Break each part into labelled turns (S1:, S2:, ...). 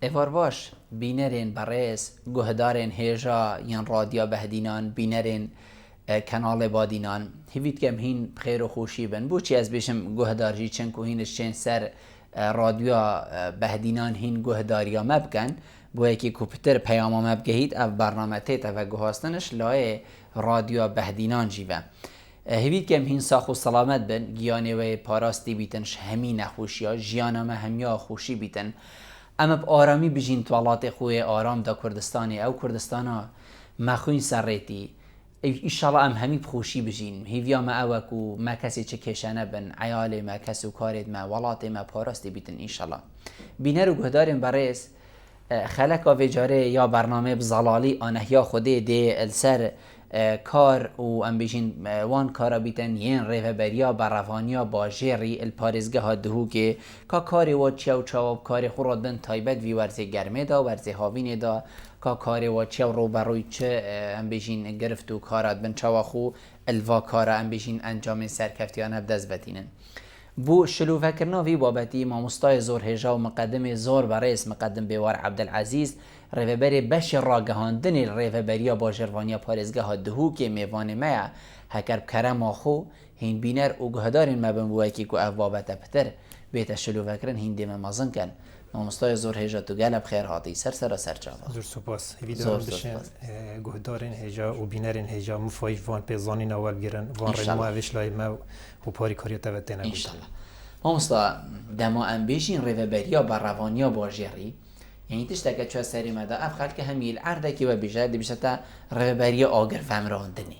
S1: ایوار باش بینرین برس گهدارین هیجا یان رادیا بهدینان بینرین کانال بادینان هیوید کم هین خیر و خوشی بن بوچی از بیشم گهدارجی چن کو هینش چن سر رادیو بهدینان هین گهداریا مبکن بو یکی کمپیوتر پیام مبگهید او برنامه تیت و گهاستنش لای رادیو بهدینان جیوه هیوید کم هین ساخ و سلامت بن گیانه و پاراستی بیتنش همی نخوشی ها جیانه همیا خوشی بیتن اما با آرامی بجین توالات خوی آرام دا کردستانی او کردستانا مخوین سرریتی ایشالا ام همی بخوشی بجین هیویا ما اوکو ما کسی چه کشانه بن عیال ما کسی و کارید ما ولات ما پاراستی بیتن ایشالا بینر و گهدارین برس خلق و جاره یا برنامه بزلالی آنه یا خوده ده السر کار و ام بجین وان کارا بیتن ین ریفبریا بروانیا باجری الپارزگه ها دهو که کاری و چاو چاو کاری خورد بن تایبت وی ورزه گرمه دا ورزه هاوینه دا کاری و چاو رو بروی چه ام بجین گرفت و کارات بن چاو خو الوا کارا ام بجین انجام سرکفتیان بدز بتینن بو شلو فکرنا وی بابتی ما مستای زور هجا و مقدم زور برئیس مقدم بیوار عبدالعزیز ریوبری بش راگهاندن ریوبریا با جروانیا پارزگه ها دهو که میوان میا هکر کرم آخو هین بینر او گهدارین مبن بوی که کو اف بابت پتر بیت شلو فکرن هین دیم مازن کن ما مستای زور هجا تو گلب خیر هاتی سر جواب
S2: زور سپاس ویدیو بشن گهدارین هجا و بینرین هجا مفایف وان پیزانین اول گیرن وان رنمو اوش لای ما و پاری کاری تبتینه
S1: ان شاء الله ما مستا دما ام بیشین ریوبریا با روانیا باجری یعنی تشتکه چه سری مدا اف خلق همیل عرضه کی و بیشتر بیشتر ریوبریا آگر فهمراندنی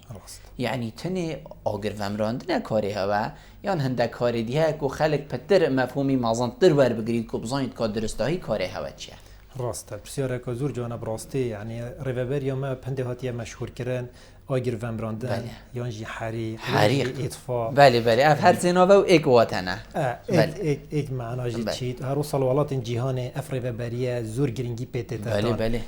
S1: یعنی تنی آگر فهمراندنی کاری هوا یا هنده کاری دیه کو خلق پتر مفهومی مازن تر ور بگیرید کو بزنید که درستایی کاری هوا چیه
S2: راسته بسیار که زور جانب راسته یعنی ریوبریا ما پنده هاتی مشهور کردن آگر فهمراندن یعنی حریق اطفاء
S1: بله اف هر زنابه و ایک واتنه
S2: ایک معناش چیت هر سالوالات جهان افریقا بریه زور گرینگی پیته
S1: بله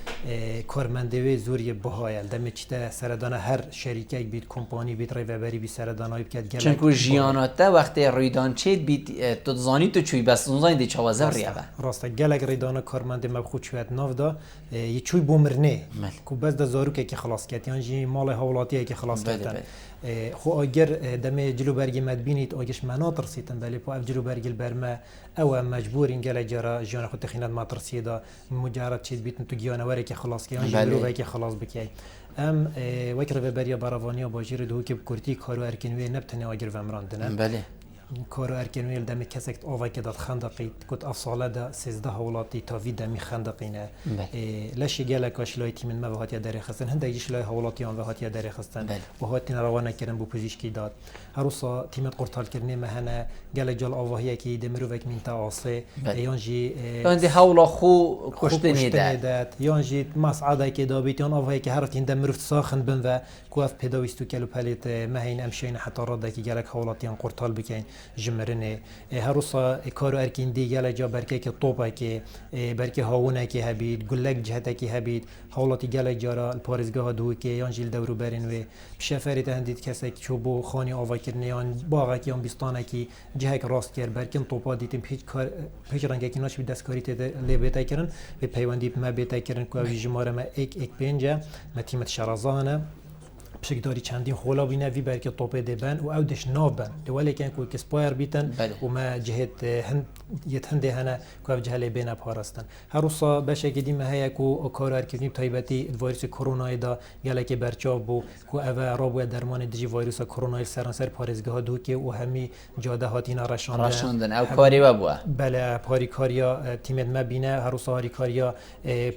S2: کارمندوی زوری بهایل دم چیته سردانه هر شریکه بید کمپانی بید ریوبری بی سردانه بکرد گله
S1: چون که جیاناته وقتی ریدان چید بید تو زانی تو چوی بس زانی دی چوازه ریابه
S2: راسته گله ریدان کارمند مبخود شوید ناف دا یه چوی بومرنه کو بس دا زاروکه که خلاص کرد یعنی مال ولاتیه که خلاص کردن خو اگر دم جلو برگی مدبینید آگش مناطر سیتن بله پا اف جلو برگی البرمه او مجبور اینگل جرا جان خود تخینات ماطر سیدا مجرد چیز بیتن تو گیانواری که خلاص کردن جلو برگی که خلاص بکی ام وکر به بریا باروانی و باجیر دو که بکرتی کارو ارکنوی نبتنی آگر ومراندنه
S1: بله
S2: کارو ارکنویل دمی کسکت آوای که داد خندقی کت افصاله دا 13 هولاتی تا وی دمی خندقینه لشی گله کاش لای تیم ما وهاتی داری خستن هندگیش لای هولاتی آن وهاتی داری خستن وهاتی روانه کردن بو پزشکی داد هروسا تیم قرطال کردن مهنه گله جال آواهی که دمرو وک مینتا آسه یانجی
S1: یانجی هولا خو کشتنی
S2: داد یانجی مسعده که دابیتیان آواهی که هر تیم دمرو ساخن بن و کوف پداویستو کلو پلیت مهین امشین حتی راده که گله هولاتیان قرطال بکن جمرنه هروسا کارو ارکین دیگه جا برکه که طوبه که برکه هاونه که هبید گلک جهته که هبید حالاتی گله جارا الپارزگاه دو که یانجیل دورو برین و بشفری تهندید کسی که چوبو خانی آوا کردن یان باغ که یان بیستانه که جهه راست کرد برکن طوبه دیدیم هیچ رنگی که ناش به دستکاری ته لبیت کردن به پیوندی ما بیت کردن که ویژماره ما یک پنجه ما تیمت شرازانه بشكداري چندین خولا بینه وی برکه توپه دبن و او دش ناف بن دولی که کوی کسپایر بیتن و ما جهت هند یتهنده هنه کوی جهله بین پاراستن هر روزا بشه کدیم هیا کو کارار کردیم تایبتی ویروس کرونا دا گله که برچاو بو کو او رابو درمان دیجی ویروس کرونا سرانسر پارزگاه دو که و همی جاده هاتینا
S1: رشاندن او کاری و بو
S2: بله پاری کاریا تیمت ما بینه هر روزا هاری کاریا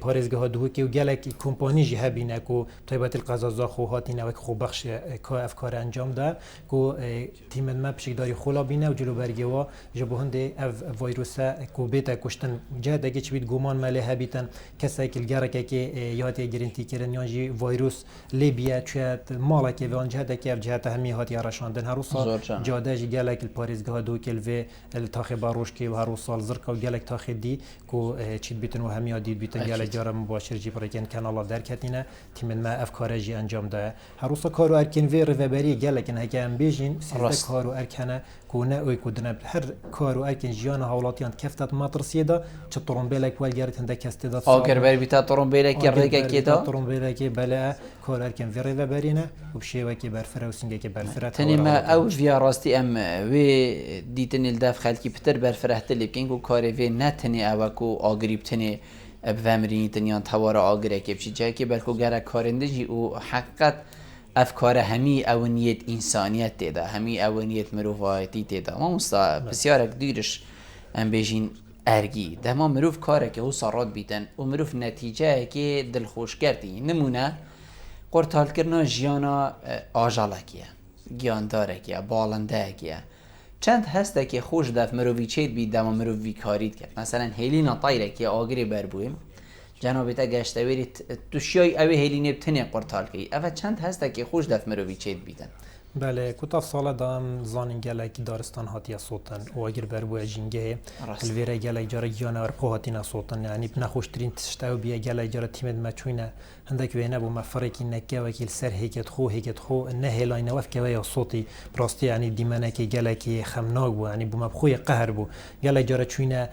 S2: پارزگاه دو که و گله کمپانی جه بینه کو تایبت القزازا خو هاتینا خوب بخش که افکار انجام ده که تیم ما بشکداری خولا بینه و جلو برگه و جبهنده اف ویروس که بیت کشتن جه دگه چه بید گمان ماله هبیتن کسی که الگرکه که یاتی گرینتی کردن یا جی ویروس لیبیا چیت ماله که وان جه دگه اف جهت همی هاتی رشاندن هر روزا جاده جی گلک الپاریزگاه دو کلوه التاخ باروش که و هر روزا زرق و گلک تاخ دی که چیت بیتن و همی دید بیتن گلک جاره مباشر جی برکن کانال درکتینه تیم ما افکار جی انجام ده هروسا کارو ارکن وی رهبری گلکن هک ام بیجین سیزده کارو ارکنه کونه اوی کودنه هر کارو ارکن جیان هاولاتیان کفتت ماترسیه دا چه ترومبیلک ولگرت هنده کسته دا
S1: آگر بر بیتا ترومبیلک ریگه کی دا
S2: ترومبیلک بله کار ارکن وی رهبرینه و بشیوه که برفره و سینگه که برفره
S1: تنی ما او ویا راستی ام وی دیتن الداف خلکی پتر برفره تلی بکن کو کاری وی نتنی او کو آگریب تنی بفهمرینی تنیان تواره آگره که بچی جایی که برکو گره کارندجی و حقیقت افکار همی اونیت انسانیت تیدا همی اونیت مروفایتی تیدا ما مستا بسیارک دیرش ام بیجین ارگی ده ما مروف کاره که او سارات بیتن و مروف نتیجه که دلخوش کردی نمونه قرطال کرنا جیانا آجالکیه گیاندارکیه بالندهکیه چند هسته که خوش دف مروفی چید بید دما مروفی کارید کرد مثلا هیلینا طایره که آگری بربویم جنابیتا گشته ویرید دوشیای اوی هیلینه بتنی قرطال کی اوه چند هسته که خوش دف مروفی چید بیدن
S2: بله کتاف ساله دام زانین گلک دارستان هاتیه صوتن و اگر بربوی جنگه الویره گلک جاره جانور پو هاتینا صوتن یعنی بنخوشترین تشتاو بیه گلک جاره تیمد مچوینه هندك وينا بو مفرق نكا وكيل سر هيكت خو نه لاين وف كوي صوتي براستي يعني ديمانا كي جالكي خمناق بو يعني بو مبخوي قهر بو جالا جرا چوينا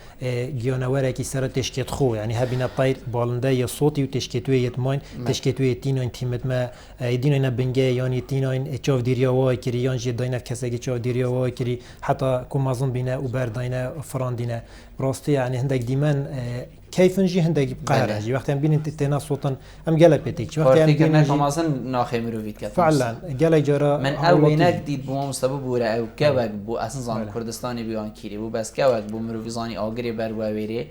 S2: جيانوره كي سر تشكيت خو يعني هبينا طير بالنده يا صوتي وتشكيتوي يتماين تشكيتوي تينين تيمت ما دينين بنجي يعني تينين تشوف ديريا واي كريان جي داينا كساجي تشوف ديريا واي كري حتى كومازون بينا وبرداينا فراندينا براستي يعني هندك ديمان كيف نجي هندك قهر هجي وقت بين تينا صوتا ام جالا بيتيك
S1: وقت بين كمازن ناخمرو فيت كات
S2: فعلا جالا جرا
S1: من اولينك ديد بو مستبو بوره او كوك بو اساسا زان كردستاني بيان كيري بو بس كوك بو مروفيزاني اگري بر ويري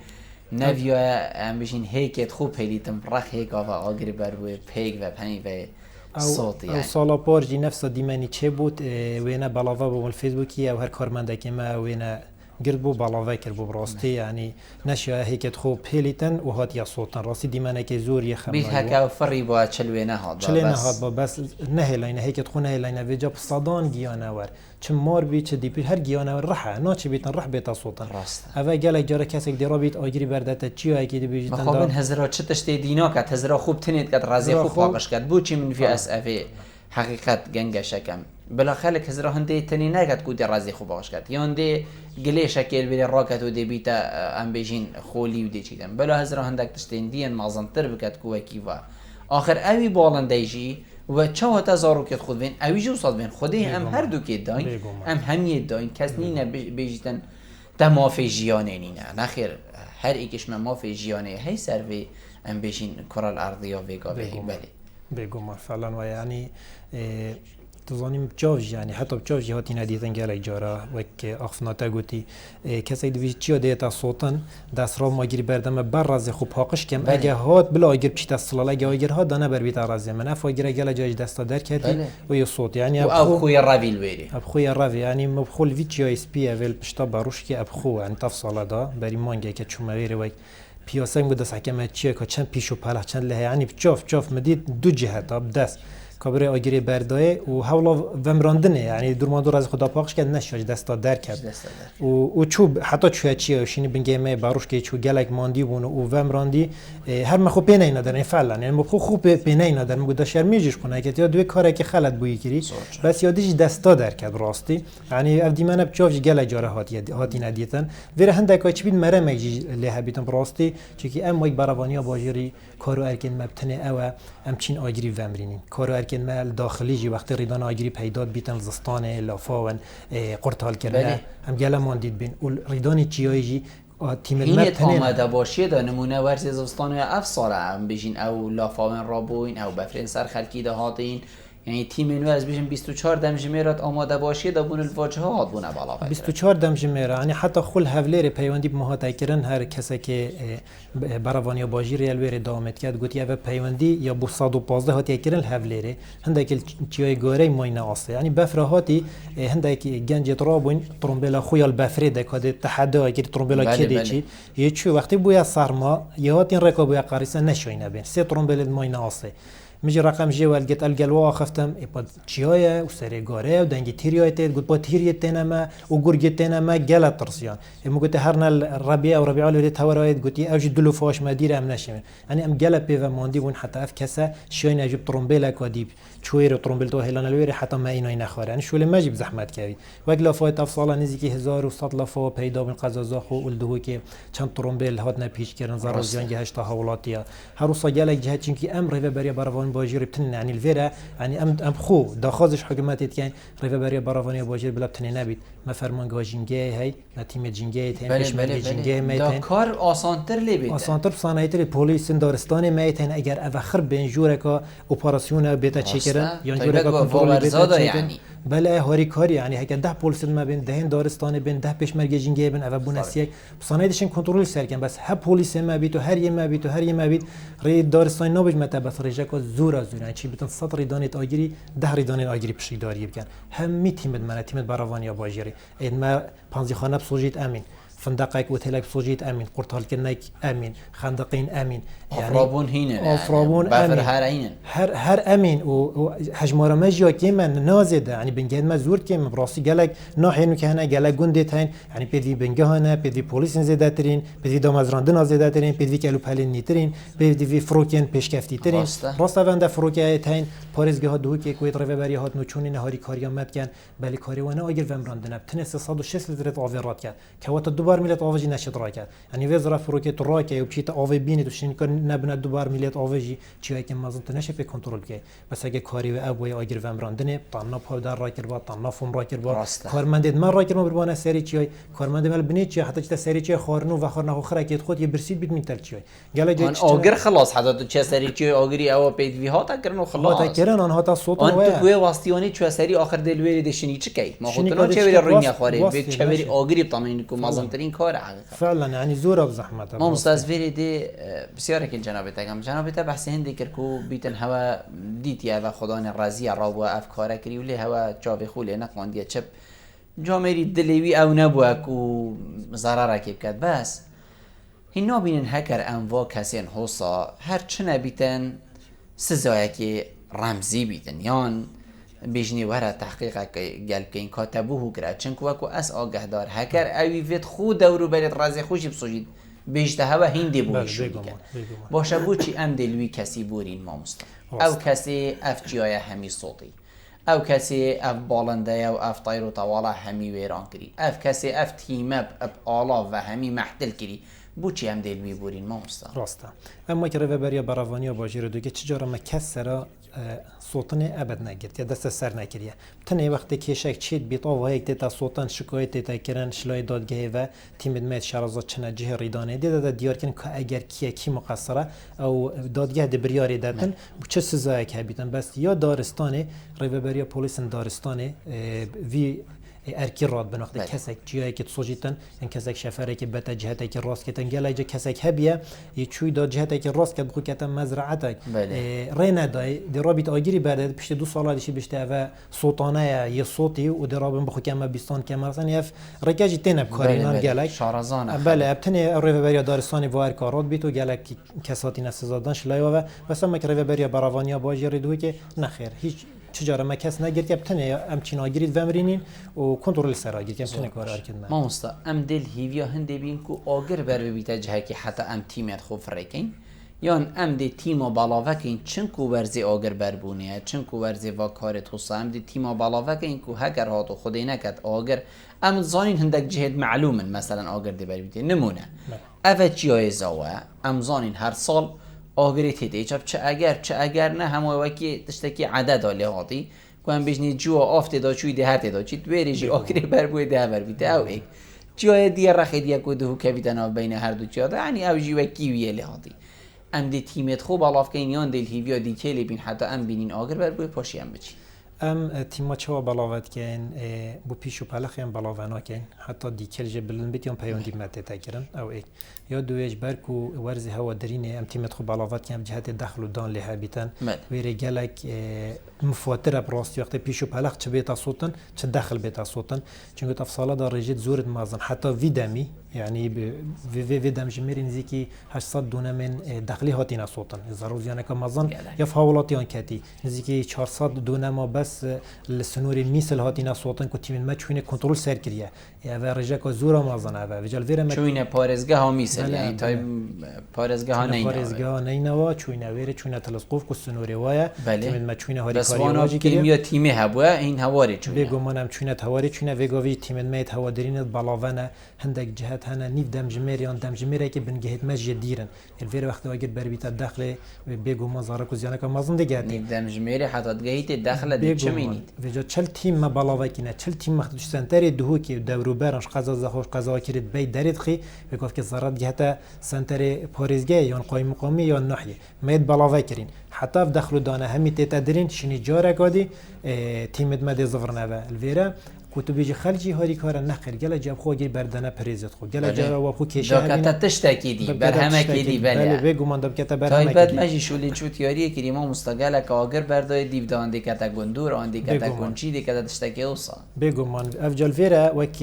S1: نافيا ام بيشين هيك خوب هيليتم رخ هيك افا اگري بر و بيك و بني و صوت يعني
S2: سالا بارجي نفس ديماني تشي بوت وينا بلاوا بو الفيسبوكي او هر كارمنده كما وينا قرد بو بالاوه کرد بو براستی یعنی نشیا هیکت خوب پیلیتن و هاتیا صوتن راستی دیمانه که زور یخم
S1: بیت هکا فری با چلوینه هات
S2: بس نه لاینه هیکت خونه لاینه وجا صدان گیانور چه مار بی چه دیپی هر گیانور رحه نا چه بیتن رح بیت صوتن
S1: راست
S2: اول گله جاره کسی دی رابط آگری بردت چی های کی دی بیجتن
S1: دا مخابن هزرا چه تشتی دینا کات هزرا خوب تنید کات رازی خوب پاکش کات بو چی من فی اس اف حقیقت گنگ شکم بالاخره هزرا هنده تنی نکات کودی رازی خوب پاکش کات یانده گله شکل بیل راکت و دی بیتا ام بیجین خولی و دی چیدم بلا هزرا هندک تشتین دین مازنتر بکات کوه کیوا آخر اوی بالندهجی و چه هات زارو کت خود بین اوی جو صد بین خودی هم هر دو که داین هم همیت داین کس نینه بیجتن دمافی جیانه نینه نخیر هر ایکش من مافی جیانه هی سر وی ام بیجین کرال ارضی و ویگا بله
S2: بگم فعلا و یعنی تظنیم جاوج یعنی حتی جاوجی هاتی ندیدن گله جارا وک آخفناتا گویی کسی دویش چی دیتا صوتن دست را ماگری بردم بر راز خوب حقش کم اگه هات بلا اگر پیش دستال اگه اگر هات دانه بر بیت رازی من افاگر گله جاج دستا در کردی و یه صوت یعنی
S1: اب خوی راویل ویری
S2: اب خوی راوی یعنی مبخول ویچی اس پی اول پشتا باروش که اب خو یعنی تفصیل دا بری مانگه که چوم ویری وی پیاسنگ بود دست حکم چیه که چند پیشو پله چند له یعنی چاف مدید دو جهت اب دست کابره آگری بردایه و حالا ومراندنه یعنی دور از خدا پاکش کرد نشاج دستا در کرد و چوب حتی چویا چیه شینی بنگیمه باروش که چو گلک ماندی بونه و ومراندی هر مخو پینه ندارن فعلا یعنی مخو خوب پینه ندارن مگه شرمیجش کنه که یا دوی کاری که خلط بویی کری بس یادیش دستا در کرد راستی یعنی افدی من بچاوج گل جاره هاتی ندیتن ویره هندکای چی بین مرم میجی له بیتم راستی چکی ام وای باروانیا باجری کارو ارکن مبتنه او ام چین آگری ومرینین کارو ارکن مال داخلی جی وقتی ریدان آگری پیداد بیتن زستان لافاون قرطال کردن هم گله ماندید بین اول ریدانی چیایی جی تیم
S1: المبتنه آمده باشیه دا نمونه ورزی زستان افساره هم بجین او لافاون رابوین او بفرین سر خلکی ده هاتین یعنی تیم نو از بیشتر 24 دمجمیرات آماده باشید دبون الواجهات بونه بالا
S2: 24 دمجمیره یعنی حتی خل حولیر پیوندی مهات کردن هر کسی که باروانی باجی ریالویر دامت کرد گویی اوه پیوندی یا با 115 هاتی کردن حولیره هندک چیای گوره ماینه آسه یعنی بفره هاتی هندک گنجت رابون ترومبلا خویال بفره دکاده تحدی اگر ترومبلا کدی چی یه چی وقتی بویا سرما یه هاتی رکابویا قاریسه نشوینه بین سه ترومبلا ماینه آسه میجی رقم جوال گت الگلوا خفتم ایپاد چیایه و سرگاره و دنگی تیریایت گفت با تیریت نما و گرگت نما گلت ترسیان ام گفت هر نل ربیع و ربیع له تورایت گفتی اوج دلو فاش مدیر ام نشیم یعنی ام گل به ماندی ون حتی اف کسا شوی نجیب ترومبیل کادیب چویر ترومبیل تو هلان الویر حتی ما اینای نخوره یعنی شول مجیب زحمت کردی وقلا فایت افصال نزدیکی 1100 لفا پیدا من قزازاخ و الدهو که چند ترومبیل هات نپیش کردن زار جنگ هشتا حولاتیا هر روز گلک جهت چونکی امر و برای باروان باجیر بتن یعنی الفيرا يعني ام خو داخازش حكومات كان ريفا بري باروانيا باجير بلا بتن نبيت ما فرمان جاجينجي هي ما تيم جينجي تيم مش جينجي ما
S1: دا کار آسانتر لیبید
S2: آسانتر صنایتر پلیس دارستان میتن اگر اواخر بین جورکا اپراسیون بیتا چیکرن یا جورکا کنترل بیتا چیکرن بله هاری کاری یعنی هک ده پلیس ما بین دهن دارستان بین ده پشمرگه جنگی بین اوا بونسیک صنایتشن کنترل سرکن بس ها پلیس ما بیت و هر یم ما بیت ری دارستان نوبج مت بس رجاکا زورا یعنی چی بتن سطر دانت آگیری ده ری دانت آگیری پشیداری بکن هم می تیم من تیم باروانیا باجری این ما پنځه خانه بسوجیت امین فندقك وتلك بسوجيت امين قرطال كنك امين خندقين امين
S1: يعني افرابون هنا
S2: افرابون
S1: امين
S2: هر امين وحجمار ماجيا كيما نازده يعني بنجد ما زور كيما براسي قالك ناحين كهنا قالك جندتين يعني بدي بنجهنا بدي بوليس زيداترين بدي دامزراندن زيداترين بدي كالو بالين نيترين بدي في فروكين بيشكفتي ترين راستا بنده فروكيتين پارێزگەها دووکێک وێت ڕێڤەبەری هاتن و چۆنی نەهاری کاریامەتکەن بەلی کاریوانە ئاگر ڤەمراندنە بتنێ 306 لترێت ئاوێ ڕاتکەن کەواتە دوبار میلێت ئاوەژی نەشێت ڕاکەن ئەنی وێ زرا فڕۆکێت ڕاکە و بچیتە ئاوێ بینێت و شینکە نەبنە دوبار میلێت ئاوێژی چیایکە مەزنتە نەشێ پێ کۆنترۆل بکەیت بەس ئەگە کاری وێ ئەبووی ئاگر ڤەمراندنێ تاننا پاودار ڕاکردبا تاننا فۆم ڕاکردبا کارمەندێت من ڕاکردمە بروانە سەری چیای کارمەندێ مەل بنێت چی حتا چتە سەری چی خواردن و ڤەخواردنە خۆ خەرەکێت خۆت یە برسیت بیت میتەل چیای گەلە
S1: ئاگر خلاص حتا تو چه سەری چی ئاگری ئەوە پێیت وی هاتە کردن و خلاص
S2: هاتە کردن آن هاتە صوت
S1: آن تو واستیانی چه سری آخر دلوری دشینی چه کی ما خودتون چه وری روینیا خواره به چه وری آگری طمئن کو مازنترین کار حقیقت
S2: فعلا يعني زورا بزحمته
S1: ما مستازفيري دي بسيارة كن جنابته بحث هندي كركو بيتن هوا ديتي هوا خدان الرازي رابوا افكاره كري ولي هوا جاب خولي نقوان دي چپ جامري دليوي او نبوك و ضرره كيف كد بس هنا بينن هكر انوا كسين حوصا هر چنه بيتن سزايا رمزی بیتن یان بیشنی وره تحقیق گل که این کاتبوه کرد چنکو وکو اس آگهدار هکر اوی وید خود دورو برید رازی خوشی بسوجید بیشته هوا هندی بوی شدی کن باشه بو چی ام دلوی کسی بورین ما مستم او کسی اف جیای همی صوتی او کسی اف بالنده و اف طیر و طواله همی ویران کری اف کسی اف تیمه آلا و همی محتل کری بو چی هم دلوی بورین ما مستم
S2: راسته اما که رو برای باروانیا باجیر دوگه چجارا ما کس سرا صوتنه ابد نگرد یا دست سر نکریه تنه وقتی کشک چید بیت آوه یک دیتا صوتن شکایت دیتا کرن شلای دادگاهی و تیم دمت شرازات چنه جه ریدانه دیتا دیار کن که اگر کی مقصره او دادگاه دبریاری دادن چه سزایی که بیتن بس یا دارستانه ریوبریا پلیس دارستانه وی ارکی راد بنوقت کسک جایی که تصوجیتن این کسک شفره که بته جهتی که راست کتن گله جا کسک هبیه یه چوی داد جهتی که راست کت بخو کتن مزرعتک رینه دای درابیت آگیری برده پشت 2 سال دیشی بشته و صوتانه یه صوتی و درابم بخو کم بیستان کم مثلا یف رکاجی تنب کارینان گلک
S1: شارزانه
S2: بله ابتنی ریوبریا دارستانی وار کارات بیت و گلک کساتی نسزادن شلایو و مثلا مک ریوبریا باروانیا باجری دو که نخیر هیچ چجارا ما کس نگرد که بتنه ام چینا گیرید ومرینین و کنترل سرا گیرد که بتنه کار ارکن
S1: ما مستا ام دل هیویا هنده بین کو آگر بر بیت جهه که حتی ام تیمیت خوب فرکین یان ام دی تیما بالاوکین چن کو ورزی آگر بر بونه چن کو ورزی و کارت حسا ام دی تیما بالاوکین کو هگر هاتو خودی نکد آگر ام زانین هندک جهد معلومن مثلا آگر دی بر بیت نمونه اوه جای زاوه ام زانین هر سال آگری تیده چه اگر نه همه وکی تشتکی عدد آلی هاتی که هم بیشنی جو آفت دا چوی ده هر تیدا چید ویریشی آگری بر بوی ده بر بیده او ایک جای دیگه رخی دیگه که دهو کویدن آف بین هر دو چیاده یعنی او جیوه کیویه لی هاتی ام دی تیمت خوب الاف که این یان دیل هیویا دی که لی بین حتی ام بینین آگر بر بوی پاشی هم بچی
S2: ام تیما چوا بلاوت کن بو پیشو پلخیم بلاوانا کن حتی دیکل جبلن بیتیم پیوندی مته تکرن او ایک یا دویج برکو ورزی هوا درینه ام تیمت خو بلاوت کن جهت دخل و دان له بیتن ویری گلک مفاتره براستی وقت پیشو پلخ چه بیت صوتن چه دخل بیت صوتن چون تفصیلا دار رجید زورد مازن حتی ویدمی يعني في دمجمير نزيكي 800 دونه من داخلي هاتينا صوتن زاروزيانا كمازن يا فاولاتيان كاتي نزيكي 400 دونه ما بس السنوري ميسل هاتينا صوتن كنت من ما تشوينه كنترول سير كريا يا رجاك زورا مازن ابا فيجال فيرا
S1: چوینه پارزگاه ها میسل یعنی تای پارزگاه ها نینا
S2: پارزگاه نینا چوینه ویره چوینه تلسقوف کو سنوري وایا
S1: تیم
S2: ما چوینه هاری
S1: کاری واجی کیم تیم هبوا این هواری چوینه
S2: بگو منم چوینه هواری چوینه وگاوی تیم میت هوادرین بالاونه هندك جهات هنا نيف دمجميريان دمجميري كي بنجهت مسجد ديرن الفير وقت واجر بربيت الداخل بيجو مزارك وزيانا كمازن دقات
S1: نيف دمجميري حتى تجهيت الداخل دي چمينيت
S2: فيجا چل تيم ما بالاوي كينا چل تيم مخدوش سنتري دهوكي دورو برنش قزا زخوش قزا كيرت بي دريت خي بيقف كي زرات جهتا سنتري باريزجا يون قايم مقامي يون ناحيه ميد بالاوي كرين حتى في دخلوا دانا همي تتدرين شني جارك ودي تيمد مدي زفرنا الفيرا كتب يجي خلجي هاري كار نخر جل جاب خوجي بردنا بريزت خو جل جا وابو كيشا
S1: دكتا تشتكي دي برهمه كيدي
S2: بله بگو من دب كتا برهمه
S1: كيدي بعد ماجي شولي شو تياري كريما مستقله كاغر برداي ديف دان دي كتا گندور ان دي كتا كونچي دي كتا تشتكي وصا
S2: بگو من افجال فيرا وك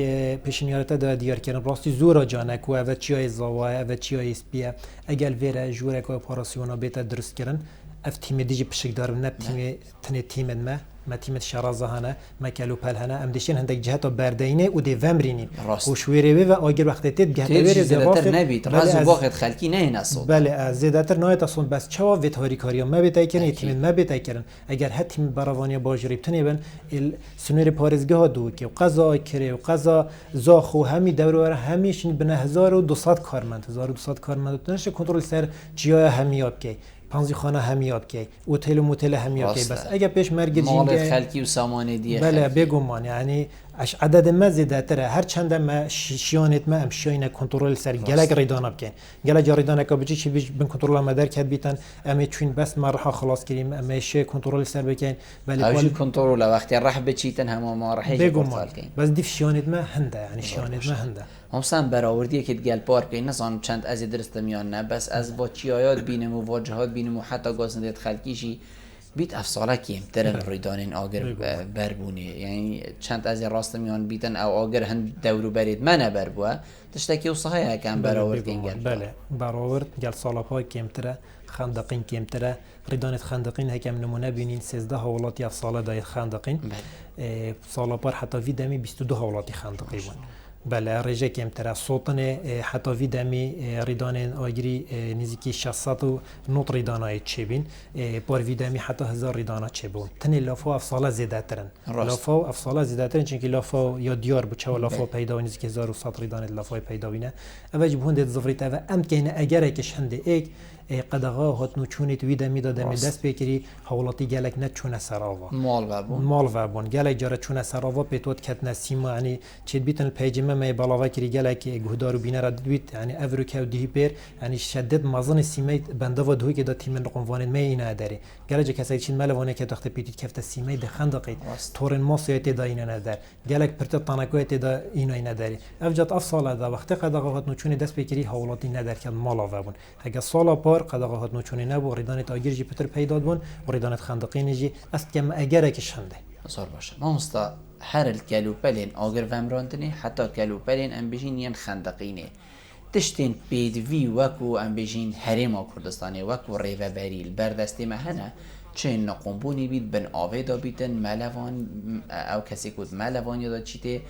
S2: پیشنیارته دا دیار کردن راستی زورا جانک و اوچیای زوا اوچیای اسپیا اگل فيرا جوره کو اپراسیونا بیت درست کردن اف تیم دیجی پشک دار نه تیم تنه تیم ما تيمت شرازة هنا ما كالو بال هنا ام ديشين هندك جهته باردينه ودي فامرينين وشويري و اجر وقت تيت جهته ويري
S1: زيادتر نبيت راز واخد خلكي نه نصود
S2: بله زيادتر نهاية اصلا بس چوا ويت هاري كاريا ما بتايكن تيم ما بتايكن اگر هت تيم براوانيا باجري بتنيبن السنوري باريزگاه دو كي وقزا كري وقزا زاخو همي دوره هميشين بن 1200 کارمند 1200 کارمند تنش کنترل سر جیا همياب كي پانزی خانه همیاب کی اوتل و موتل همیاب کی بس اگه پیش مرگ جینگه
S1: مال خلکی و سامان دیگه
S2: بله بگو من یعنی اش عدد ما زیاده تره هر چند ما شیانت ما ام شیانه کنترل سر گلک ریدان بکن گلک ریدان که بچی چی بن کنترل ما در کد بیتن ام چون بس مرحله خلاص کریم ام شی کنترل سر بکن
S1: بله کل کنترل وقتی راح بچیتن هم ما راح
S2: بگو بس دیف شیانت ما هنده یعنی شیانت ما هنده
S1: همسان براوردی که گل پارک این نسان چند از درست میان نه بس از با چیایات بینم و واجهات بینم و حتی گازندت خلکیشی بیت افساله کیم ترن ریدانین آگر بربونه یعنی چند از راست میان بیتن او آگر هند دورو برید من بربوه تشتکی و صحیح کم براورد این گل
S2: بله براورد گل سالاپای کمتره خندقین کمتره ریدانت خندقین هکم نمونه بینین 13 حوالاتی افساله دایر خندقین سالاپار حتی وی دمی 22 حوالاتی خندقی بون بله رجع کم ترا صوتن حتی ویدمی ریدان آگری نزدیکی 600 نوت ریدانای چبین بار ویدمی حتی 1000 ریدانا چبون تنی لافو افساله زیاده ترن لافو افساله زیاده ترن چون که لافو یا دیار بچه و لافو پیدا نزدیک 1100 ریدان لافو پیدا بینه اوج بهند زفریت او ام کینه اگر کش هنده ایک قدغه هات نوچونیت ویده میداده می دست بکری حوالاتی گلک نه چونه سراوا مال و بون گلک جاره چونه سراوا پیتوت کت نسیما یعنی چید بیتن پیجمه می بالاوا کری گلک گهدارو بینه را دویت یعنی افرو که دی پیر یعنی شدت مازن سیمه بنده و دوی که دا تیم رقم می اینا داره گلک کسایی چین ملوانه که دخت پیتیت کفت سیمه د خندقی تورن ماسیت دا اینا نداره گلک پرت تناکویت دا اینا نداره افجت افصال دا وقتی قدغه هات نوچونی دست بکری حوالاتی نداره که مال و بون اگه سالا پار قدغه هات نوچونی نبود ریدانت آگیر جی پتر پیدا بون و ریدانت خندقین جی است کم اگر کش هنده
S1: صار باشه ما مستا هر الكالوبالين آگر ومراندنی حتی کالوبالين ام بجین ین خندقینه تشتین بید وی وکو ام بجین حریم کردستانی وکو ریو بریل بردستی مهنه چه نقنبونی بید بن آویدا بیتن ملوان او کسی کود ملوان یادا چیته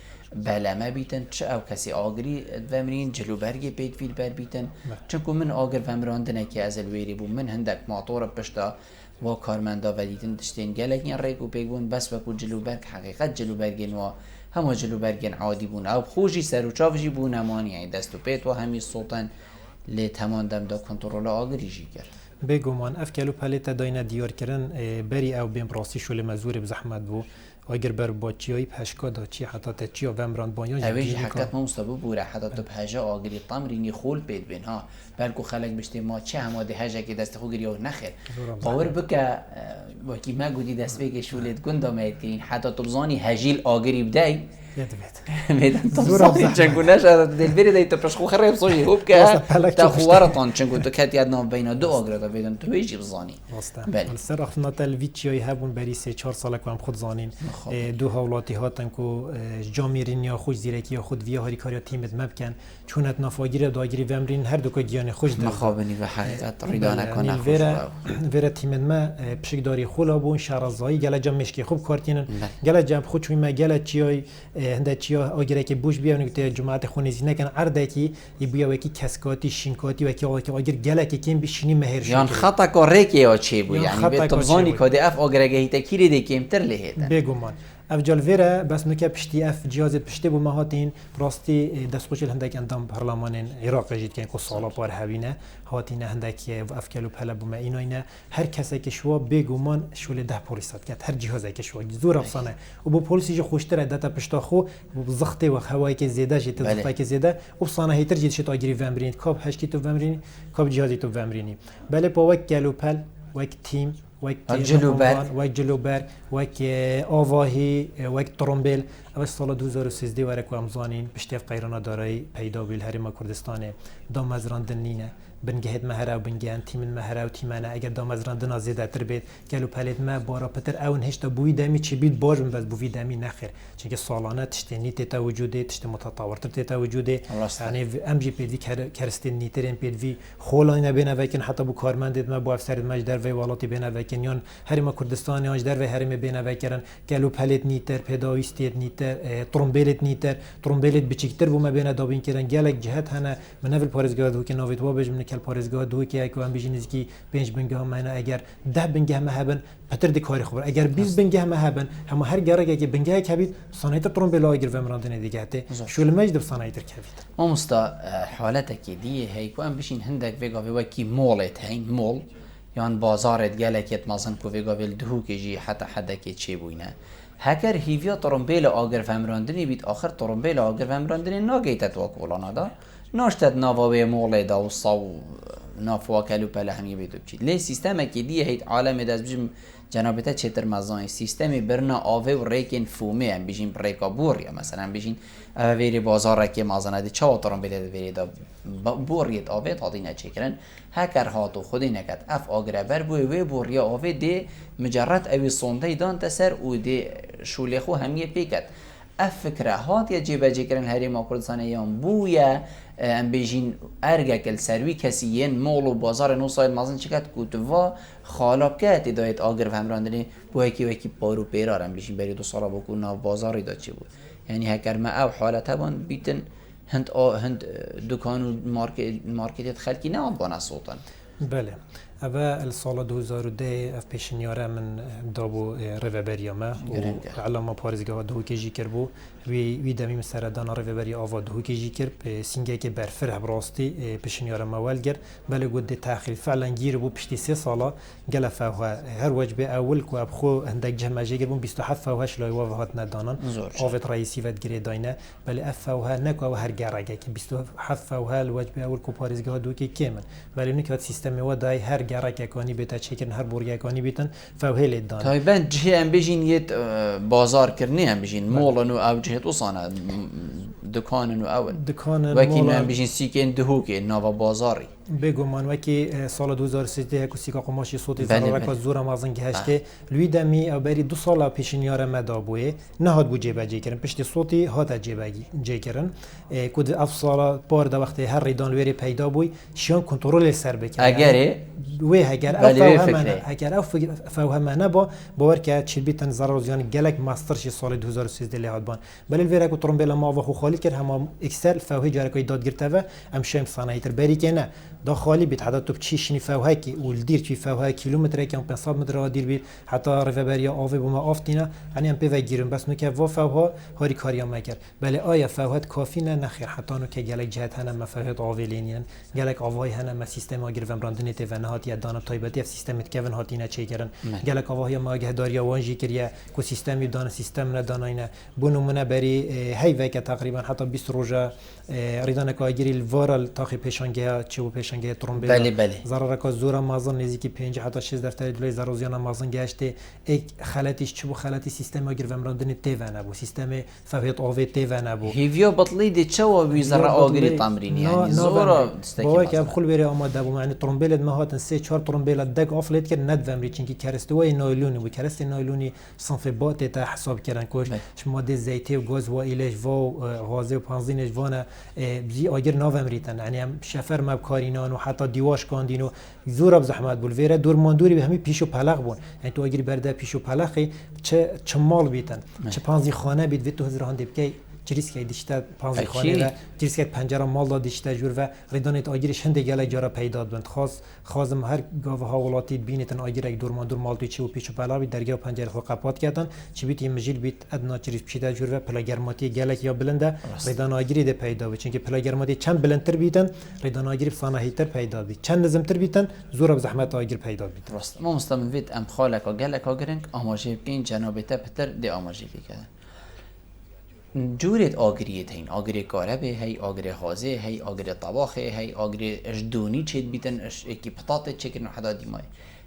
S1: بلمه بیتن چه او کسی آگری ومرین جلوبرگ بید فیل بر بیتن چونکو من آگر ومراندنه که از الویری بو من هندک ماطور پشتا و کارمندا ودیدن تشتین گلگین ریکو پیگون بس وکو جلوبرگ حقیقت جلوبرگین و همه جلوبرگین عادی بون او خوشی سر و چاوشی بون امانی یعنی دست و پیت و همی صوتن لی تمان دم دا کنترول آگری جی کرد
S2: بگومان اف کلو پلیت داینه دیار کردن بری او بین براستی شول مزور بزحمت بو اگر بر باچیای پشکا دا چی حتی تچی و ومران بانیا
S1: اویج حقیقت ما مستبو بوره حتی تو پهجا آگری تمرینی خول پید بین ها بلکو خلق بشته ما چه هماده هجا که دست خو گریو نخیر باور بکه وکی ما گودی دست بگه شولید گندا مید کرین حتی تو بزانی هجیل آگری بدای میدن تو صافی چنگو نشه دلبری دیت پس خو خراب صوجی خوب که تا خوارتان چنگو تو کت یاد نام بین دو آگردا بیدن تو هیچ بزانی
S2: بله سر اخنات الویچی هبون بری 3-4 سال که هم خود زانین دو حوالاتی هاتن کو جامیرین یا خوش زیرکی یا خود ویا هری کاریا تیمت مبکن چونت نافاگیر داگیری و امرین هر دو که گیان خوش در
S1: مخابنی و حقیقت ریدانه کنه
S2: وره تیمت ما پشک داری خولا بون شارزایی گله جام مشکی خوب کارتینن گله جام خود چوی ما گله چیای هنده چیا آگیره که بوش بیان که جماعت خونیزی نکن ارده کی یبیا وکی کسکاتی شینکاتی وکی آگیر گله که کیم بشینی مهر
S1: یان خطا کاری که یا چی بود یعنی به تبزانی کده اف آگیره هیته کیری دی کیم تر لهیته
S2: بگمان افجال ویره بس نکه پشتی اف جهاز پشتی بو مهاتین راستی دستخوشل هندک اندام پارلمان عراق جدید که سالا پار هوینه هاتینه هندک اف کلو پله بو ما ایناینه هر کسی که شوا بگمان شول 10 پلیسات کرد هر جهازی که شوا زور افسانه و بو پلیسی جو خوشتره دتا پشتا خو بو زخته و هوایی که زیاده جت زخته که زیاده و سانه هیتر جدید شت آگری ومرین کاب هشکی تو ومرین کاب جهازی تو ومرینی بله با وک کلو پل وک تیم وک جلوبر وک آواهی وک ترمبیل اول سال 2013 وره که امزانین پشتیف قیران دارای پیدا بیل هرما کردستانه دام از راندنینه بنگهت مهره و بنگهن تیم مهره و تیمانه اگر دام از راندن زیاده تر بید گلو پلیت ما بارا پتر اون هشتا بوی دمی چی بید باج بس بوی دمی نخیر چون که سالانه تشتنی تتا وجوده تشت متطورتر تتا وجوده یعنی ام جی پی دی کرستن نیترین پی دی خولاینا بینه وکن حتی بو کارمند ما بو افسر مج در وی والاتی بینه وکن یان هرما کردستان یانج در وی هرم بینه وکرن گلو پلیت نیتر پیداویستیت نیتر ترومبیلت بچیکتر بو ما بینه دابین کردن گلک جهت هنه من اول پارزگاه دو که نویت و بجم کل پارزگاه دو که اگه هم بیشینیز کی 5 بنگاه منو اگر 10 بنگاه مهبن پتر دی کاری خبر اگر 20 بنگاه مهبن هم هر گره که بنگاه کبید صنایع ترومبیل اگر و مراندن دیگه ته شول مجد صنایع کبید
S1: ما مستا حالتك دي هيك وام بشين هندك فيغا وكي مولت هين مول یان بازارت گلکت مازن کو ویگا ویل دهو که جی حتی حدا که چی بوینه هکر هیویا ترومبیل آگر فهمراندنی بیت آخر ترومبیل آگر فهمراندنی ناگیتت واکولانا دا ناشتد ناوابه موله دا و صاو نافوا کلو پله همی بیدو بچید لی سیستم که دیه هیت عالم دست بجم جنابتا چتر مزانی سیستمی برنا آوه و ریکن فومه هم بجیم ریکا بوریا مثلا بجین ویری بازار که مازنه دی چاو ترومبیل ویری دا بوریت آوه تادینه چکرن هکر هاتو خودی نکد اف آگره بر بوی وی بوریا آوه دی مجرد اوی صنده دان تسر او دی شولیخو همیه پیکد اف فکره هات یا جیبه جکرن هری ما کردستانه یان بویا ام بیجین ارگه کل سروی کسیین مول و بازار نو سایل مازن چکت کوتوا خالاب که اتدایت آگر و همراندنی بوی که وکی پارو پیرار ام بیجین بری 2 ساله بکو ناو بازاری داد چی بود یعنی هکر ما او حالت هبان بیتن هند دکان و مارکتیت خلکی نه بانه صوتن
S2: بله اول سال 2010 اف پیشنیاره من دابو روبریا ما و علما پارزگاه دو کیجی کربو وی دمی مسردان روبری آوا دو کیجی کرب سینگه که برفر براستی پیشنیاره ما ولگر بله گود تأخیر فعلا گیر بو پشتی 3 ساله گله فوها هر وجبه اول کو ابخو هندک جمع جگر بو 27 فوهش لای وات ندانن آوت رئیسی ود گری داینه بله اف فوها نکو هر گرگه که 27 فوها الوجبه اول کو پارزگاه دو کی کمن بله نکات سیستم و دای هر گرگه کانی بیت چیکن هر بورگه کانی بیتن فوهل دان
S1: تایبن جه ام بیجین یت بازار کرنی ام بیجین مولن و او جهت وصانه دکان و اول وکی ام بیجین سیکن دهو که نوا بازاری
S2: بگمان وکی سال 2013 کوسیکا قماشی صوتی زرا زور مازن گهشته لوی دمی او بری 2 سال پیشنیار مدابوه نهاد بو جیبه جی کردن پشت صوتی هات جیبه جی کردن کود افسال بار د وقت هر ریدان وری پیدا بوی شیان کنترل سر بکن اگر او فهم نه با باور که چی بیتن ضرر زیان گلک ماستر شی سال 2013 لهاد بان بل الویرا کو ترومبیل ما و خو خالی کرد هم اکسل فوهی جارکای داد گرتوه ام شیم صنایتر بری کنه دا خالی بیت حتی تو چیشنی فوهی کی ولدیر چی فوهی کیلومتر کم 500 متر دیر بیت حتی رفبریا آوه بما آفتینا یعنی ام پی گیرم بس نو که و فوها هاری کاریا مگر بله آیا فوهات کافی نه نخیر حتی نو که گلک جهت هنم مفاهات آویلینین گلک آوای هنم سیستم اگر و براندنی ته و نهات یا دانم تایبتی سیستمت کون هاتینه چه کردن گلک آوای ما گهداریا وانجی کریه کو سیستمی دان سیستم نه داناینه بونمونه بری هی وک تقریبا حتی 20 روزه ریدان کاگیری الوارل تاخی پیشانگه چه و پیش روشنگی ترومبه
S1: بله
S2: ضرر کا زور مازن نزدیکی 5 حتی 6 دفتر دلار زروزیان مازن گشته یک خلاتیش چبو خلاتی سیستم اگر ومراندن تیوان ابو سیستم فهیت آوی تیوان ابو
S1: هیویا بطلی دی چوا ویزر آگری تمرین یعنی زورا
S2: باوی که خل بری آماده ابو معنی ترومبه ما هاتن 3-4 ترومبه دق آفلت کرد ند ومری چنکی کرستوی نایلونی و کرست نایلونی صنف بات تا حساب کردن کوش ماده زیتی و گاز و ایلش و غازه و بنزینش وانه بزی آگر ناومریتن یعنی هم شفر مبکارینان و حتی دیواش کاندینو زور زحمت بول ویره دور ماندوری به همین پیشو پلق بون یعنی تو اگر برده پیشو پلقی چه مال بیتن چه پنزی خانه بید و تو هزار هندی بکی جریس که دیشته پنزی خانه و جریس که پنجره مال داد دیشته جور و ریدانیت آگیرش هنده گله جارا پیدا بند خازم هر گاوه ها ولاتی بینیتن آگیر یک دور ماندور مال توی چی و پیشو پلق بید درگیر پنجره خو قپات کردن چی بیت یه مجیل بیت ادنا جریس پیشیده جور و پلاگرماتی گله یا بلنده ریدان آگیری ده پیدا بید چون پلاگرماتی چند بلندتر بیتن ریدان آگیری صناعی‌تر پیدا بید چند نظمتر بیتن زور به زحمت آگیر پیدا بید
S1: راست ما مستموید ام خالک و گلک آگرنگ آماجه بکن جنابته پتر دی آماجه بکن جورت آگریت هین آگری کاربه هی آگری خازه هی آگری طباخه هی آگری اجدونی چید بیتن اکی پتاته چکن حدا دیمای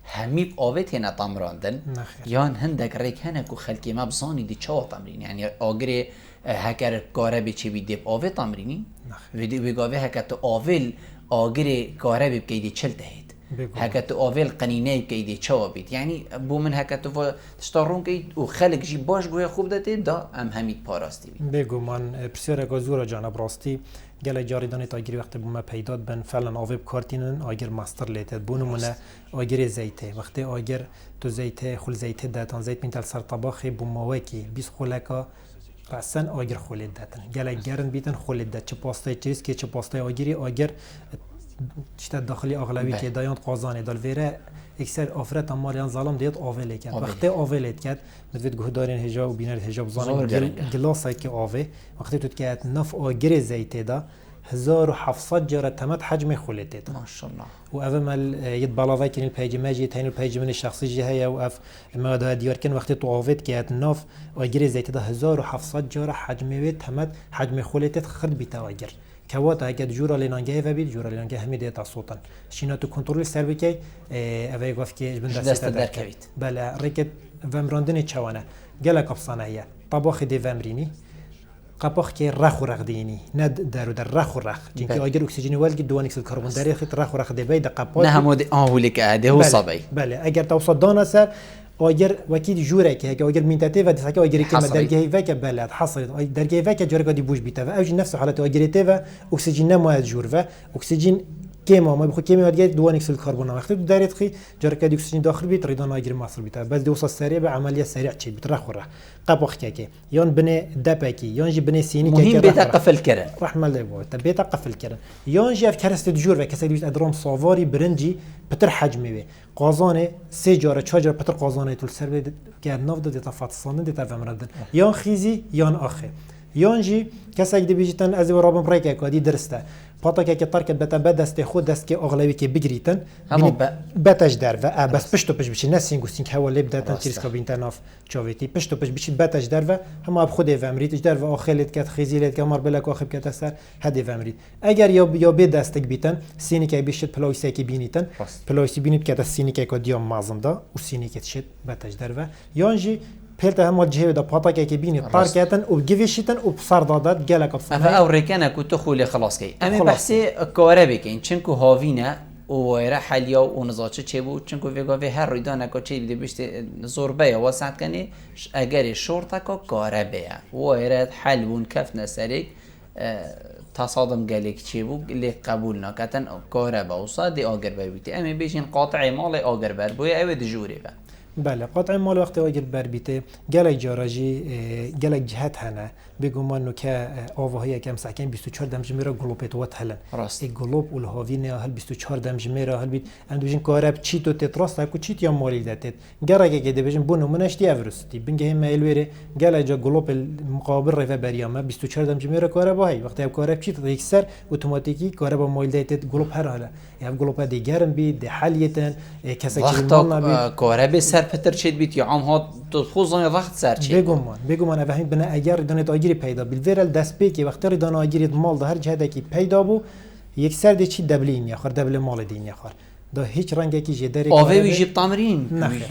S1: همیب آوت هنه تمراندن یان هندک ریک هنه که خلکی مبزانی دی چاو تمرین یعنی آگری هکر کاربه چی بیده آوت تمرینی ویدی بگاوه هکت آول آگری کاربه بکیدی چل تهید هكذا أوفيل قنينة كيدي شوابيت يعني بو من هكذا تشترون كي وخلق جي باش جويا خوب داتي دا ام هميت باراستي
S2: بيجو من بسيارة غزورة جانب راستي گله جاری دانی تاگیری وقتی بوم پیداد بن فعلا آویب کارتینن آگر ماستر لیتد بونو منه آگر زیته وقتی آگر تو زیته خل زیته داتن زیت مینتال سر طباخی بوم وکی 20 خلکا رسن آگر خلید داتن گله گرن بیتن خلید دات چه پاستای چیز که چه پاستای آگری آگر چت داخلی اغلبی که دایان قازانه دال ویره اکثر آفرت مالیان ظالم دیت آویل کرد وقتی آویل کرد مدوید گهدارین هجاب و بینر هجاب زانه گلاسای که آوی وقتی تو که نف آگر زیته دا 1700 جاره تمت حجم خلیته دا
S1: ماشاءالله
S2: و اول مال ید بالاوی کنی پیج ماجی تین پیج من شخصی جهه و اف ما دا دیار کن وقتی تو آوید که نف آگر زیته دا 1700 جاره حجم وی تمت حجم خلیته خرد بیت آگر كوات اگر جورا لینانگه و بید جورا لینانگه همی دیتا صوتن شینا تو کنترل سر بکی اوی گفت که
S1: دست در کوید
S2: بله ریکت ومراندن چوانه گله کبسانه هیا طباخ دی ومرینی قباخ که رخ و رخ دینی ند در رخ و رخ چون که اگر اکسیژن ولگی دوان اکسید کربن داری خیت رخ و رخ دی بید قباخ
S1: نه همود آهولی که عده هو صبی
S2: بله اگر توصل دانه سر اگر وکیل جوره که اگر مینتته و دست که اگر که درگه و که بلد حصل درگه و که جرگا دی بوش بیته و اوج نفس حالت اگریته و اکسیژن نماید جور و اکسیژن کیما ما بخو کیما دیگه دوان اکسید کربن وقتی تو دارید خی جرگا دی اکسیژن داخل بیت ریدان اگر مصر بیته بس دوسا سریع به عملیه سریع چی بیت رخ وره قباخ که یان بنه دپکی یان جی بنه سینی که
S1: مهم بیت قفل کردن
S2: رحم الله بود بیت قفل کردن یان جی افکارست جور و کسی بیت ادرام سواری برنجی پتر حجمی و قازانه 3 جاره 4 جاره پتر قازانه طول سر بده که ناف داد تفاوت ساندن دیتا فهمردن یان خیزی یان آخه یان جی کسی که بیشتن از رابم برای که کادی درسته پاتا که ترکت بتا بدست خود دست که اغلبی که بگریتن بتاج در و بس پشت و پشت بشی نسینگ و سینگ حوالی بداتن چیز که بین تناف چاویتی پشت و پشت بشی بتاج در و هم اب خود فهمرید در و آخرت کت خیزیلت که مار بلک آخر کت سر هدی فهمرید اگر یا به دستک بیتن سینی که بیشت پلایسی که بینیتن پلایسی بینید که سینی که دیام مازنده و سینی که شد بتاج در و یانجی پلت هم جهه دا پاتا که بینی تارکتن و گویشتن و بسر دادت گلک افسانه
S1: او ریکنه که تو خولی خلاص کی امی بحثی کاره بکن چنکو هاوینه و وایره حلیا و نزاچه چه بود چنکو ویگاوی هر ریدانه که چه بیده بیشت زوربه یا واسعت کنی اگر شورتا که کاره بیا وایره حلون کف نسریک تصادم گلیک چه بود لیک قبول نکتن کاره با وصادی آگر بیتی امی بیشین قاطع مال آگر بر بوی او دجوری با
S2: بله قطع مال وقتی اگر بر بیته گله جاراجی گله جهت هنه بگم من که آواهی کم سکن 24 دمج میره گلوپت وات هلن
S1: راست
S2: گلوب والهاوی نه هل 24 دمج میره هل بیت اندوجین کارب چی تو تتراست کو چی یا مالی دتت گره که ده بجن بونو منشتی اورستی بنگه میل ویره گله جا گلوب مقابل رفع بریامه 24 دمج میره کارب های وقتی کارب چی تو اکثر اتوماتیکی کارب مالی دتت گلوب هر حاله یا گلوب دیگرم بی ده حلیتن کسی که
S1: کارب پتر چید بیت یا عام ها تو خوزان وقت سر چید
S2: بگم من فهمید بنا اگر دانه آگیری پیدا بیل ویرال دست پی که وقتی دانه آگیری مال ده هر جهت کی پیدا بو یک سر دی چی دبلی این یخوار دبل مال دین یخوار دا هیچ رنگی که جداری
S1: آوه ویجیب تمرین
S2: نخیر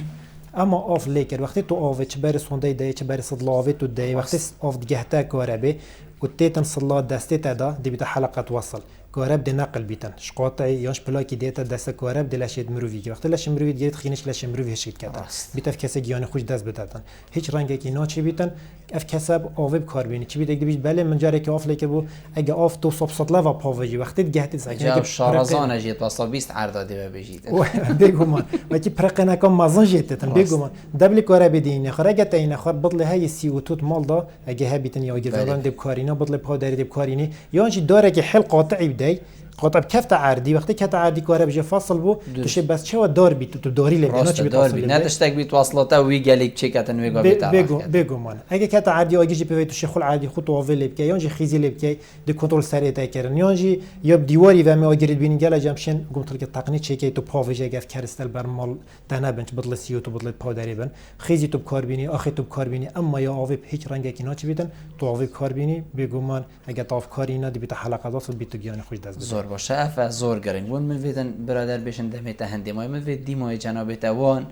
S2: اما آف لیکر وقتی تو آوه چه بر سونده دی چه بر صد لاوه تو دی وقتی آف گهتا کاربه وتيتن صلاة دستيتا دا دي بتا حلقة توصل كهرب دي نقل بيتن شقاطعي يانش بلاكي ديتا دست كهرب دي لاشيد مروفي وقت لاش مروفي جيت خينش لاش مروفي هشيت كاتا بيتا في كسا جياني خوش دست بداتن هيچ رنگي ناچي بيتن اف كسب اويب كار بيني چي بيتا بيش بله من جاري كي اوف ليك بو اگه اوف تو صوب صوت لوا باوجي وقت جهت
S1: جاب شارزان جيت وصل 20 عردادي بيجيت
S2: بيگومان وكي برقنا كم مازن جيتن بيگومان دبل كهرب دين خرجت تين خر بطل هاي سي وتوت مال دا اگه هبيتن يا جزالان دي بكارينا بطل بهادري دي بكاريني يانش داره كي حل قاطعي بداي قطع كفت عردي وقتی کت عردی کاره بجه فاصل بو توشه بس چه و دار بی تو داری لبی نه چی
S1: دار بی نه تشتک بی توصلته وی گلیک چه کتن وی گابی تعرف
S2: بگو من اگه کت عردی آگی جی پیوی توشه خل عردی خود تو لب کی یانجی خیزی لب کی دی کنترل سریع تا کردن یانجی یا دیواری و می آگرید بین گله جمشن گمتر که تقنی چه کی تو پاویجه گف کرستل بر مال دنا بنچ بدل سیو تو بدل پادری بن خیزی تو کار بینی آخی تو کار بینی اما یا آوی هیچ رنگی کی ناچ بیتن تو آوی کار بینی بگو من اگه تاف کاری نه دی بیت حلقه داست بیت گیان خوش دست
S1: زور باشه اف زور گرین ون مفیدن برادر بشن دمیت هندی مای مفید دیمای جناب توان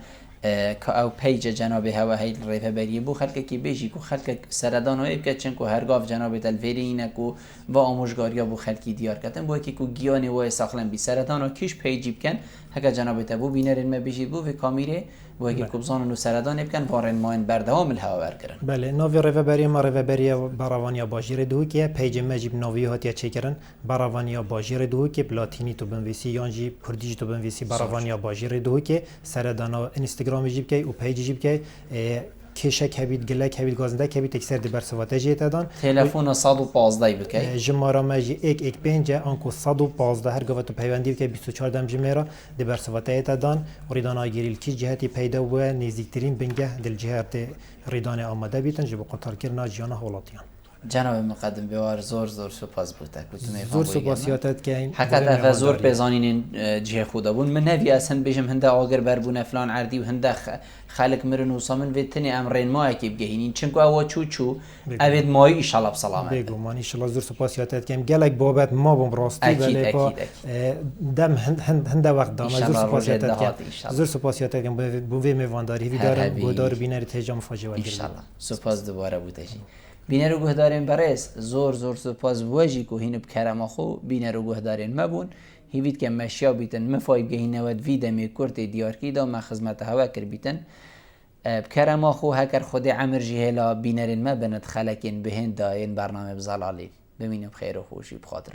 S1: که او پیج جناب هوا هی ریفه بری بو خلک کی بیشی کو خلک سردان های که چن کو هرگاف جناب تلفرین کو و آموزگاریا بو خلکی دیار کردن بو کی کو گیانی و ساخلن بی سردان و کیش پیج بکن هک جناب تو بینرین ما بیشی بو و کامیره و کی کوبزان و سردان بکن وارن ماین بردوام الهوا برگرن
S2: بله نوی ریفه بری ما ریفه بری باروانیا باجیر دو که پیج مجیب نوی هاتیا چیکرن باروانیا باجیر دو که پلاتینی تو بنویسی یانجی پردیج تو بنویسی باروانیا باجیر دو که سردان اینستاگرام جیب کی و پیج جیب کی کیشه کبید گله کبید گازنده کبید اکثر دی برسواته جیت دان
S1: تلفن 115 بکی
S2: جماره ماجی 115 آنکو 115 هر گوه تو پیوندی که 24 دم جمعه دی برسواته دان ریدان آگیریل کی جهتی پیدا و نزدیکترین بنگه دل جهت ریدان آماده بیتن جب قطار کرنا جیان حالاتیان
S1: جناب مقدم بیار زور سپاس بودتک
S2: زور سپاسیاتت که
S1: حقیقت و زور پیزانین جه خودا بون من نوی اصلا بجم هنده آگر بربون فلان عردی و هنده خالق مرن و سامن ویتنی امرین ماه کی بگهینین چنکو اوا چو اوید ماهی ایشالا بسلامت
S2: بگو من ایشالا زور سپاسیاتت که گلک بابت ما بم راستی ولی با دم هنده وقت دام زور سپاسیاتت که زور سپاسیاتت که بوی میوانداری ویدارم گودار بینری تجام فاجعه
S1: ایشالا سپاس دوباره بودشی بینه رو گهدارین برس زور سپاس وجی که هینو بکرم خو بینه رو گهدارین مبون هیوید که مشیا بیتن مفایب گهینه ود ویدمی کرت دیار کی دا ما خدمت هوا کر بیتن بکرم خو هکر خود عمر جهلا بینرین مبند خلکین بهند داین برنامه بزلالی ببینم خیر و خوشی بخاطر